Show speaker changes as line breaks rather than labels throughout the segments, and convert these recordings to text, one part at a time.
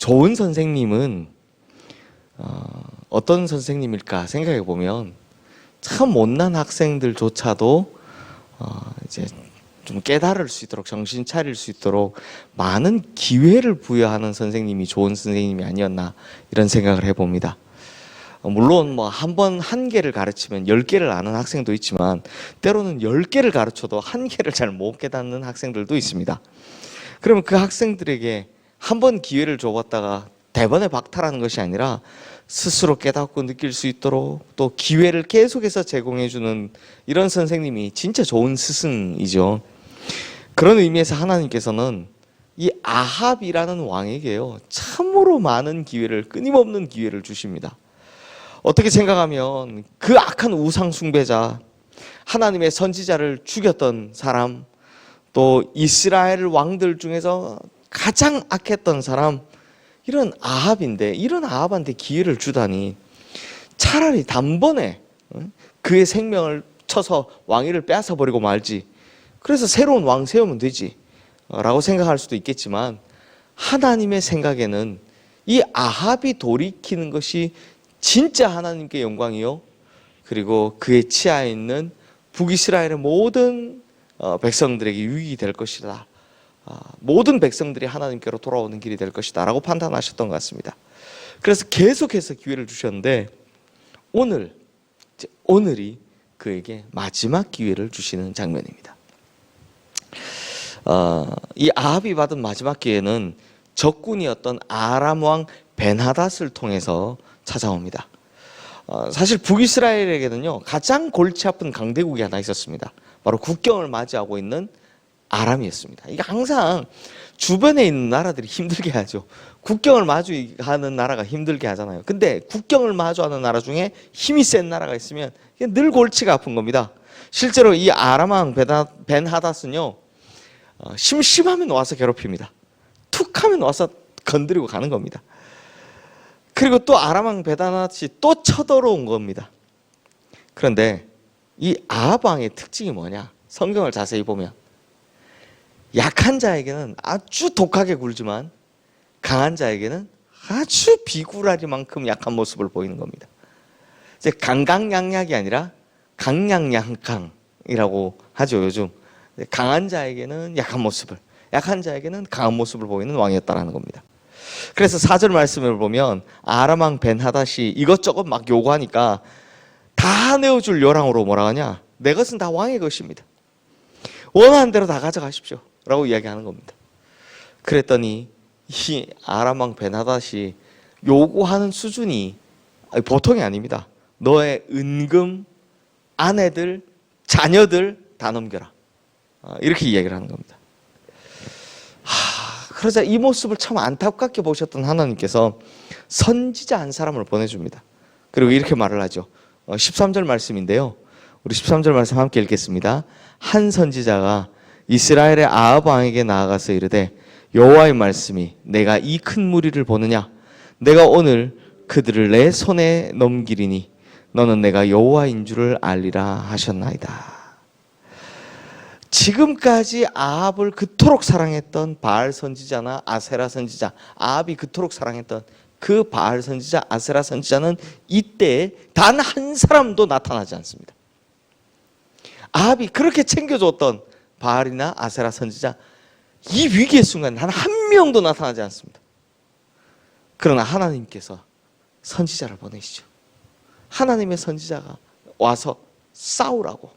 좋은 선생님은 어떤 선생님일까 생각해 보면 참 못난 학생들조차도 이제 좀 깨달을 수 있도록, 정신 차릴 수 있도록 많은 기회를 부여하는 선생님이 좋은 선생님이 아니었나, 이런 생각을 해봅니다. 물론 뭐 한 번 한 개를 가르치면 10개를 아는 학생도 있지만, 때로는 10개를 가르쳐도 한 개를 잘 못 깨닫는 학생들도 있습니다. 그러면 그 학생들에게 한 번 기회를 줘봤다가 대번에 박탈하는 것이 아니라 스스로 깨닫고 느낄 수 있도록 또 기회를 계속해서 제공해주는 이런 선생님이 진짜 좋은 스승이죠. 그런 의미에서 하나님께서는 이 아합이라는 왕에게요, 참으로 많은 기회를, 끊임없는 기회를 주십니다. 어떻게 생각하면 그 악한 우상 숭배자, 하나님의 선지자를 죽였던 사람, 또 이스라엘 왕들 중에서 가장 악했던 사람, 이런 아합인데, 이런 아합한테 기회를 주다니, 차라리 단번에 그의 생명을 쳐서 왕위를 빼앗아 버리고 말지, 그래서 새로운 왕 세우면 되지 라고 생각할 수도 있겠지만, 하나님의 생각에는 이 아합이 돌이키는 것이 진짜 하나님께 영광이요, 그리고 그의 치하에 있는 북이스라엘의 모든 백성들에게 유익이 될 것이다, 모든 백성들이 하나님께로 돌아오는 길이 될 것이다 라고 판단하셨던 것 같습니다. 그래서 계속해서 기회를 주셨는데, 오늘이 그에게 마지막 기회를 주시는 장면입니다. 이 아합이 받은 마지막 기회는 적군이었던 아람 왕 벤하닷을 통해서 찾아옵니다. 사실 북이스라엘에게는요, 가장 골치 아픈 강대국이 하나 있었습니다. 바로 국경을 맞이하고 있는 아람이었습니다. 이게 항상 주변에 있는 나라들이 힘들게 하죠. 국경을 마주하는 나라가 힘들게 하잖아요. 근데 국경을 마주하는 나라 중에 힘이 센 나라가 있으면 이게 늘 골치가 아픈 겁니다. 실제로 이 아람 왕 벤하닷은요, 심심하면 와서 괴롭힙니다. 툭 하면 와서 건드리고 가는 겁니다. 그리고 또 아람 왕 벤하닷이 또 쳐들어온 겁니다. 그런데 이 아합 왕의 특징이 뭐냐? 성경을 자세히 보면 약한 자에게는 아주 독하게 굴지만 강한 자에게는 아주 비굴하리만큼 약한 모습을 보이는 겁니다. 이제 강강약약이 아니라 강약약강이라고 하죠. 요즘 강한 자에게는 약한 모습을, 약한 자에게는 강한 모습을 보이는 왕이었다는 겁니다. 그래서 4절 말씀을 보면 아람 왕 벤하닷이 이것저것 막 요구하니까 다 내어줄 요랑으로 뭐라 하냐? 내 것은 다 왕의 것입니다. 원하는 대로 다 가져가십시오 라고 이야기하는 겁니다. 그랬더니 이 아람 왕 벤하닷이 요구하는 수준이 보통이 아닙니다. 너의 은금, 아내들, 자녀들 다 넘겨라, 이렇게 이야기를 하는 겁니다. 그러자 이 모습을 참 안타깝게 보셨던 하나님께서 선지자 한 사람을 보내줍니다. 그리고 이렇게 말을 하죠. 13절 말씀인데요, 우리 13절 말씀 함께 읽겠습니다. 한 선지자가 이스라엘의 아합 왕에게 나아가서 이르되, 여호와의 말씀이 내가 이 큰 무리를 보느냐? 내가 오늘 그들을 내 손에 넘기리니 너는 내가 여호와인 줄을 알리라 하셨나이다. 지금까지 아합을 그토록 사랑했던 바알 선지자나 아세라 선지자, 아합이 그토록 사랑했던 그 바알 선지자, 아세라 선지자는 이때 단 한 사람도 나타나지 않습니다. 아합이 그렇게 챙겨줬던 바알이나 아세라 선지자, 이 위기의 순간 단 한 명도 나타나지 않습니다. 그러나 하나님께서 선지자를 보내시죠. 하나님의 선지자가 와서 싸우라고,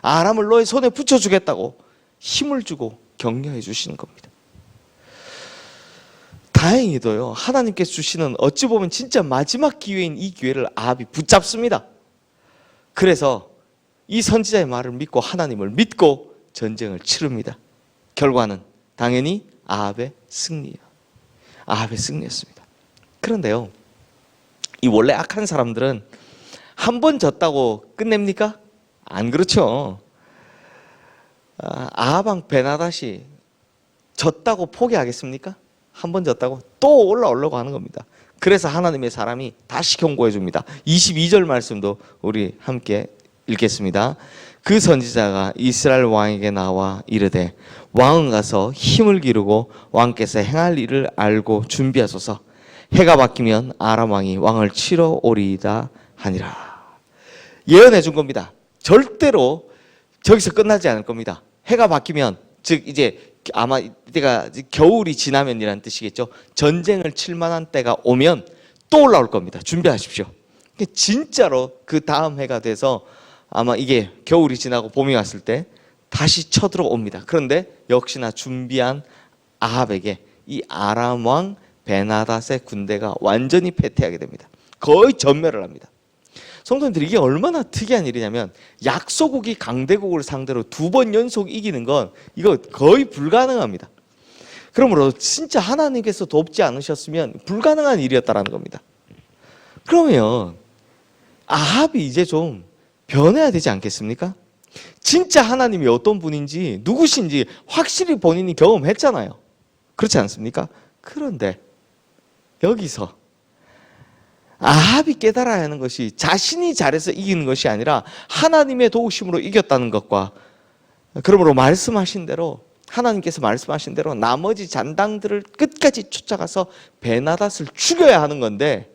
아람을 너의 손에 붙여주겠다고 힘을 주고 격려해 주시는 겁니다. 다행히도요, 하나님께서 주시는 어찌 보면 진짜 마지막 기회인 이 기회를 아합이 붙잡습니다. 그래서 이 선지자의 말을 믿고 하나님을 믿고 전쟁을 치릅니다. 결과는 당연히 아합의 승리예요. 아합의 승리였습니다. 그런데요, 이 원래 악한 사람들은 한 번 졌다고 끝냅니까? 안 그렇죠. 아합 왕 벤하닷이 졌다고 포기하겠습니까? 한 번 졌다고 또 올라오려고 하는 겁니다. 그래서 하나님의 사람이 다시 경고해 줍니다. 22절 말씀도 우리 함께 읽겠습니다. 그 선지자가 이스라엘 왕에게 나와 이르되, 왕은 가서 힘을 기르고 왕께서 행할 일을 알고 준비하소서. 해가 바뀌면 아람 왕이 왕을 치러 오리이다 하니라. 예언해 준 겁니다. 절대로 저기서 끝나지 않을 겁니다. 해가 바뀌면, 즉 이제 아마 이때가 겨울이 지나면이라는 뜻이겠죠. 전쟁을 칠 만한 때가 오면 또 올라올 겁니다. 준비하십시오. 진짜로 그 다음 해가 돼서 아마 이게 겨울이 지나고 봄이 왔을 때 다시 쳐들어옵니다. 그런데 역시나 준비한 아합에게 이 아람 왕 베나닷의 군대가 완전히 패퇴하게 됩니다. 거의 전멸을 합니다. 성도님들, 이게 얼마나 특이한 일이냐면 약소국이 강대국을 상대로 2번 연속 이기는 건 이거 거의 불가능합니다. 그러므로 진짜 하나님께서 돕지 않으셨으면 불가능한 일이었다라는 겁니다. 그러면 아합이 이제 좀 변해야 되지 않겠습니까? 진짜 하나님이 어떤 분인지 누구신지 확실히 본인이 경험했잖아요. 그렇지 않습니까? 그런데 여기서 아합이 깨달아야 하는 것이 자신이 잘해서 이기는 것이 아니라 하나님의 도우심으로 이겼다는 것과, 그러므로 말씀하신 대로, 하나님께서 말씀하신 대로 나머지 잔당들을 끝까지 쫓아가서 베나닷을 죽여야 하는 건데,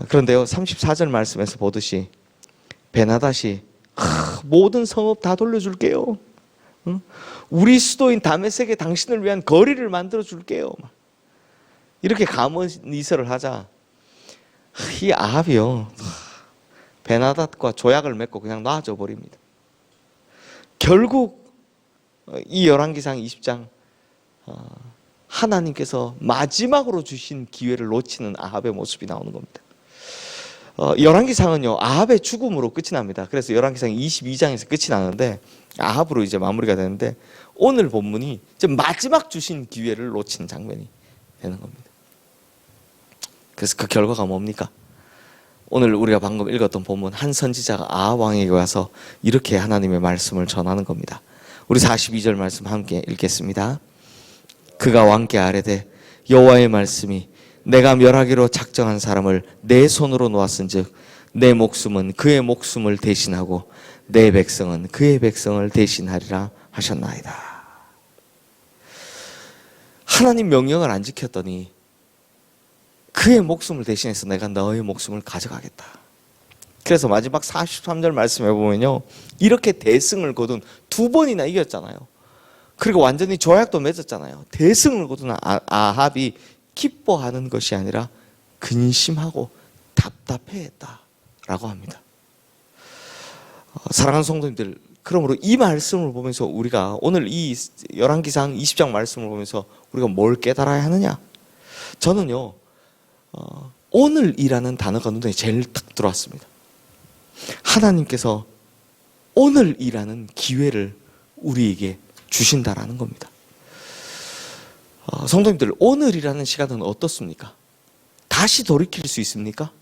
그런데요 34절 말씀에서 보듯이 베나닷이 모든 성읍 다 돌려줄게요. 우리 수도인 다메섹에 당신을 위한 거리를 만들어 줄게요. 이렇게 감언이설을 하자 이 아합이요 베나닷과 조약을 맺고 그냥 놔줘 버립니다. 결국 이 열왕기상 20장 하나님께서 마지막으로 주신 기회를 놓치는 아합의 모습이 나오는 겁니다. 열왕기상은요 아합의 죽음으로 끝이 납니다. 그래서 열왕기상 22장에서 끝이 나는데 아합으로 이제 마무리가 되는데, 오늘 본문이 이제 마지막 주신 기회를 놓친 장면이 되는 겁니다. 그래서 그 결과가 뭡니까? 오늘 우리가 방금 읽었던 본문, 한 선지자가 아합 왕에게 와서 이렇게 하나님의 말씀을 전하는 겁니다. 우리 42절 말씀 함께 읽겠습니다. 그가 왕께 아뢰되 여호와의 말씀이 내가 멸하기로 작정한 사람을 내 손으로 놓았은즉 내 목숨은 그의 목숨을 대신하고 내 백성은 그의 백성을 대신하리라 하셨나이다. 하나님 명령을 안 지켰더니 그의 목숨을 대신해서 내가 너의 목숨을 가져가겠다. 그래서 마지막 43절 말씀해 보면요 이렇게 대승을 거둔 2번이나 이겼잖아요. 그리고 완전히 조약도 맺었잖아요. 대승을 거둔 아합이 기뻐하는 것이 아니라 근심하고 답답해했다라고 합니다. 사랑하는 성도님들, 그러므로 이 말씀을 보면서 우리가 오늘 이 열왕기상 20장 말씀을 보면서 우리가 뭘 깨달아야 하느냐? 저는요 오늘이라는 단어가 눈에 제일 딱 들어왔습니다. 하나님께서 오늘이라는 기회를 우리에게 주신다라는 겁니다. 성도님들, 오늘이라는 시간은 어떻습니까? 다시 돌이킬 수 있습니까?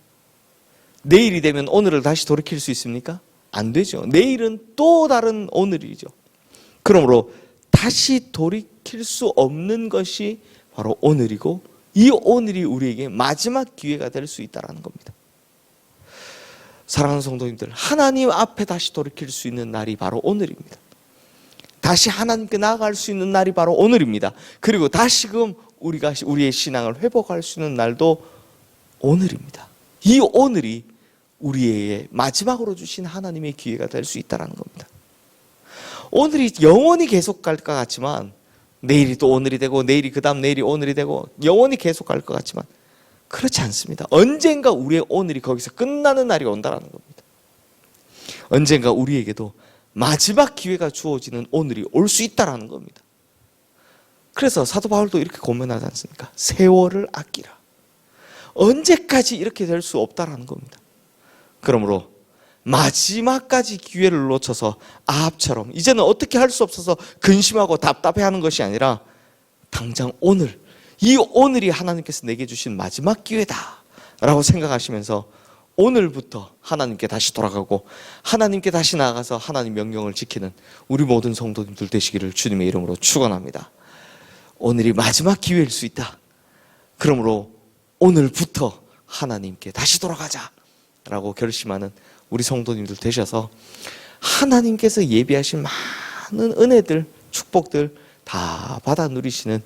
내일이 되면 오늘을 다시 돌이킬 수 있습니까? 안 되죠. 내일은 또 다른 오늘이죠. 그러므로 다시 돌이킬 수 없는 것이 바로 오늘이고, 이 오늘이 우리에게 마지막 기회가 될 수 있다는 겁니다. 사랑하는 성도님들, 하나님 앞에 다시 돌이킬 수 있는 날이 바로 오늘입니다. 다시 하나님께 나아갈 수 있는 날이 바로 오늘입니다. 그리고 다시금 우리가 우리의 신앙을 회복할 수 있는 날도 오늘입니다. 이 오늘이 우리의 마지막으로 주신 하나님의 기회가 될 수 있다는 겁니다. 오늘이 영원히 계속 갈 것 같지만, 내일이 또 오늘이 되고 내일이 그 다음 내일이 오늘이 되고 영원히 계속 갈 것 같지만 그렇지 않습니다. 언젠가 우리의 오늘이 거기서 끝나는 날이 온다는 겁니다. 언젠가 우리에게도 마지막 기회가 주어지는 오늘이 올 수 있다는 겁니다. 그래서 사도 바울도 이렇게 고면하지 않습니까? 세월을 아끼라. 언제까지 이렇게 될 수 없다는 겁니다. 그러므로 마지막까지 기회를 놓쳐서 아합처럼 이제는 어떻게 할 수 없어서 근심하고 답답해하는 것이 아니라 당장 오늘, 이 오늘이 하나님께서 내게 주신 마지막 기회다 라고 생각하시면서 오늘부터 하나님께 다시 돌아가고 하나님께 다시 나아가서 하나님 명령을 지키는 우리 모든 성도님들 되시기를 주님의 이름으로 축원합니다. 오늘이 마지막 기회일 수 있다. 그러므로 오늘부터 하나님께 다시 돌아가자 라고 결심하는 우리 성도님들 되셔서 하나님께서 예비하신 많은 은혜들, 축복들 다 받아 누리시는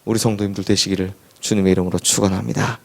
우리 성도님들 되시기를 주님의 이름으로 축원합니다.